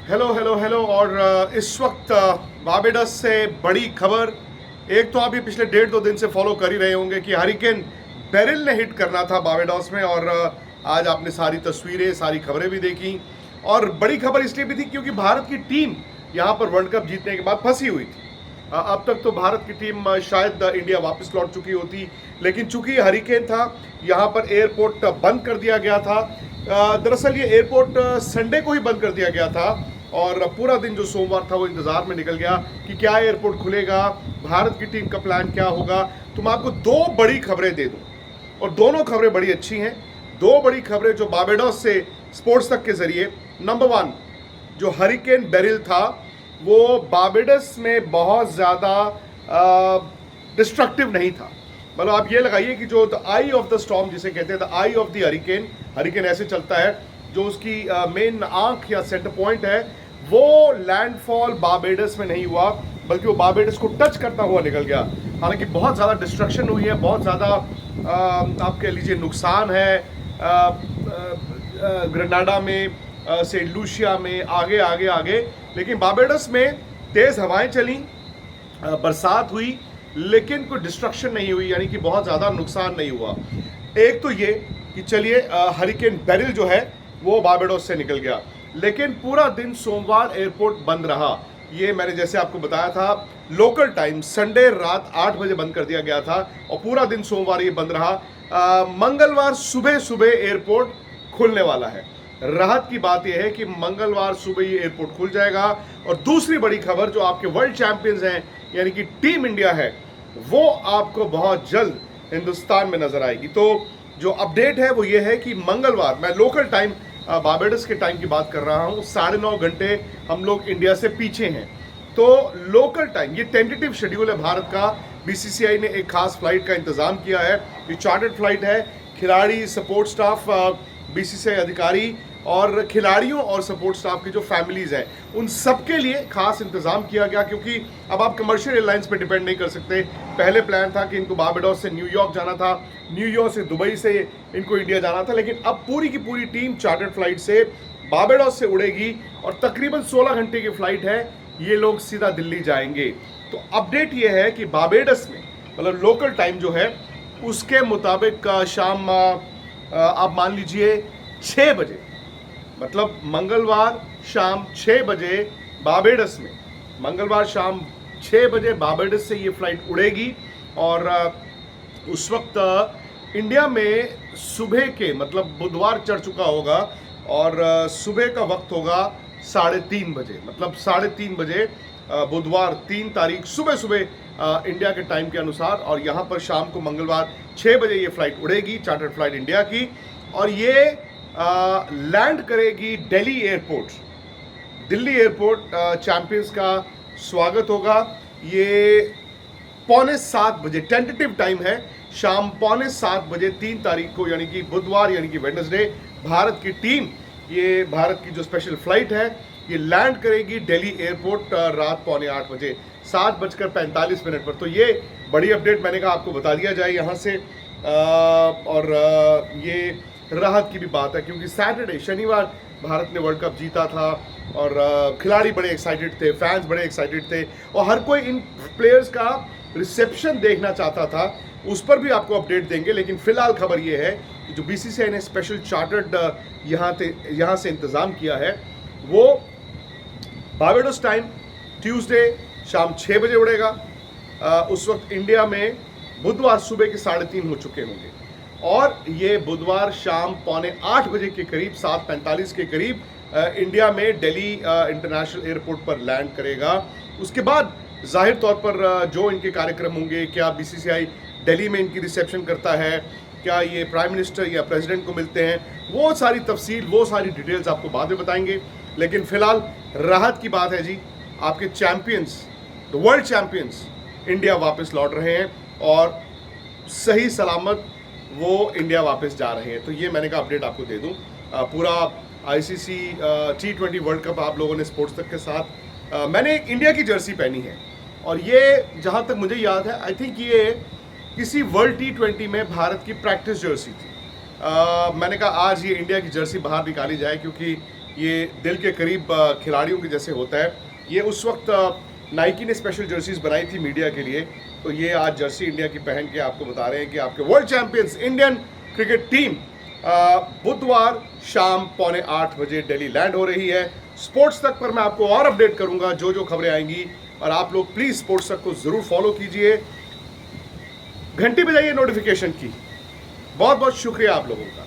Hello hello hello. और इस वक्त बारबाडोस से बड़ी खबर। एक तो आप ये पिछले 1.5-2 दिन से फॉलो कर ही रहे होंगे कि हरिकेन बेरिल ने हिट करना था बारबाडोस में। और आज आपने सारी तस्वीरें, सारी खबरें भी देखी। और बड़ी खबर इसलिए भी थी क्योंकि भारत की टीम यहाँ पर वर्ल्ड कप जीतने के बाद फंसी हुई थी। अब तक तो भारत की टीम शायद इंडिया वापस लौट चुकी होती, लेकिन चूंकि हरिकेन था यहाँ पर एयरपोर्ट बंद कर दिया गया था। दरअसल ये एयरपोर्ट संडे को ही बंद कर दिया गया था और पूरा दिन जो सोमवार था वो इंतजार में निकल गया कि क्या एयरपोर्ट खुलेगा, भारत की टीम का प्लान क्या होगा। तो मैं आपको दो बड़ी खबरें दे दूं और दोनों खबरें बड़ी अच्छी हैं। दो बड़ी खबरें जो बारबाडोस से स्पोर्ट्स तक के जरिए। नंबर वन, जो हरिकेन बेरिल था वो बारबाडोस में बहुत ज़्यादा डिस्ट्रक्टिव नहीं था। मतलब आप ये लगाइए कि जो the I of the storm जिसे कहते हैं, the I of the hurricane, hurricane ऐसे चलता है, जो उसकी मेन आंख या सेंटर पॉइंट है, वो लैंडफॉल बारबाडोस में नहीं हुआ, बल्कि वो बारबाडोस को टच करता हुआ निकल गया। हालांकि बहुत ज़्यादा डिस्ट्रक्शन हुई है, बहुत ज़्यादा आप कह लीजिए नुकसान है ग्रेनाडा में, सेंट लूसिया में, आगे आगे आगे। लेकिन बारबाडोस में तेज़ हवाएं चली, बरसात हुई, लेकिन कोई डिस्ट्रक्शन नहीं हुई, यानी कि बहुत ज़्यादा नुकसान नहीं हुआ। एक तो ये कि चलिए हरिकेन बेरिल जो है वो बारबाडोस से निकल गया, लेकिन पूरा दिन सोमवार एयरपोर्ट बंद रहा। ये मैंने जैसे आपको बताया था, लोकल टाइम संडे रात 8 बजे बंद कर दिया गया था और पूरा दिन सोमवार ये बंद रहा। मंगलवार सुबह सुबह एयरपोर्ट खुलने वाला है। राहत की बात यह है कि मंगलवार सुबह ये एयरपोर्ट खुल जाएगा। और दूसरी बड़ी खबर, जो आपके वर्ल्ड चैंपियंस हैं यानी कि टीम इंडिया है, वो आपको बहुत जल्द हिंदुस्तान में नजर आएगी। तो जो अपडेट है वो ये है कि मंगलवार, मैं लोकल टाइम बारबाडोस के टाइम की बात कर रहा हूँ, 9.5 घंटे हम लोग इंडिया से पीछे हैं। तो लोकल टाइम, ये टेंटेटिव शेड्यूल है भारत का। बीसीसीआई ने एक खास फ्लाइट का इंतजाम किया है, ये चार्टर्ड फ्लाइट है। खिलाड़ी, सपोर्ट स्टाफ, बीसीसीआई अधिकारी और खिलाड़ियों और सपोर्ट स्टाफ की जो फैमिलीज हैं, उन सबके लिए खास इंतजाम किया गया, क्योंकि अब आप कमर्शियल एयरलाइंस पे डिपेंड नहीं कर सकते। पहले प्लान था कि इनको बारबाडोस से न्यूयॉर्क जाना था, न्यूयॉर्क से दुबई से इनको इंडिया जाना था, लेकिन अब पूरी की पूरी टीम चार्टर्ड फ्लाइट से बारबाडोस से उड़ेगी और तकरीबन 16 घंटे की फ्लाइट है। ये लोग सीधा दिल्ली जाएंगे। तो अपडेट ये है कि बारबाडोस में, मतलब लोकल टाइम जो है उसके मुताबिक शाम आप मान लीजिए 6 बजे, मतलब मंगलवार शाम 6 बजे बारबाडोस में, मंगलवार शाम 6 बजे बारबाडोस से ये फ्लाइट उड़ेगी। और उस वक्त इंडिया में सुबह के, मतलब बुधवार चढ़ चुका होगा और सुबह का वक्त होगा 3:30 बजे, मतलब 3:30 बजे बुधवार 3 तारीख सुबह सुबह इंडिया के टाइम के अनुसार। और यहाँ पर शाम को मंगलवार 6 बजे ये फ्लाइट उड़ेगी, चार्टर्ड फ्लाइट इंडिया की, और ये लैंड करेगी Delhi airport. Delhi airport champions का स्वागत होगा। ये 6:45 बजे टेंटेटिव टाइम है, शाम 6:45 बजे 3 तारीख को, यानी कि बुधवार, यानी कि वेडनेसडे, भारत की टीम, ये भारत की जो स्पेशल फ्लाइट है, ये लैंड करेगी दिल्ली एयरपोर्ट रात 7:45 बजे, 7:45 पर। तो ये बड़ी अपडेट मैंने कहा आपको बता दिया जाए यहाँ से। और ये राहत की भी बात है, क्योंकि सैटरडे, शनिवार भारत ने वर्ल्ड कप जीता था और खिलाड़ी बड़े एक्साइटेड थे, फैंस बड़े एक्साइटेड थे और हर कोई इन प्लेयर्स का रिसेप्शन देखना चाहता था। उस पर भी आपको अपडेट देंगे, लेकिन फिलहाल खबर ये है कि जो बीसीसीआई ने स्पेशल चार्टर्ड यहाँ से इंतज़ाम किया है, वो बारबाडोस टाइम ट्यूसडे शाम 6 बजे उड़ेगा। उस वक्त इंडिया में बुधवार सुबह के 3:30 हो चुके होंगे और ये बुधवार शाम 7:45 बजे के करीब, 7:45 के करीब इंडिया में दिल्ली इंटरनेशनल एयरपोर्ट पर लैंड करेगा। उसके बाद जाहिर तौर पर जो इनके कार्यक्रम होंगे, क्या बीसीसीआई दिल्ली में इनकी रिसेप्शन करता है, क्या ये प्राइम मिनिस्टर या प्रेसिडेंट को मिलते हैं, वो सारी तफसील, वो सारी डिटेल्स आपको बाद में बताएंगे। लेकिन फिलहाल राहत की बात है जी, आपके champions, the world champions India वापस लौट रहे हैं और सही सलामत वो इंडिया वापस जा रहे हैं। तो ये मैंने कहा अपडेट आपको दे दूं। पूरा आईसीसी T20 वर्ल्ड कप आप लोगों ने स्पोर्ट्स तक के साथ, मैंने एक इंडिया की जर्सी पहनी है और ये जहाँ तक मुझे याद है, आई थिंक ये किसी वर्ल्ड T20 में भारत की प्रैक्टिस जर्सी थी। मैंने कहा आज ये इंडिया की जर्सी बाहर निकाली जाए, क्योंकि ये दिल के करीब खिलाड़ियों के जैसे होता है। ये उस वक्त नाइकी ने स्पेशल जर्सीज बनाई थी मीडिया के लिए, तो ये आज जर्सी इंडिया की पहन के आपको बता रहे हैं कि आपके world champions Indian cricket team बुधवार शाम 7:45 बजे दिल्ली लैंड हो रही है। स्पोर्ट्स तक पर मैं आपको और अपडेट करूंगा जो जो खबरें आएंगी, और आप लोग प्लीज़ स्पोर्ट्स तक को ज़रूर फॉलो कीजिए, घंटी बजाइए नोटिफिकेशन की। बहुत बहुत शुक्रिया आप लोगों का।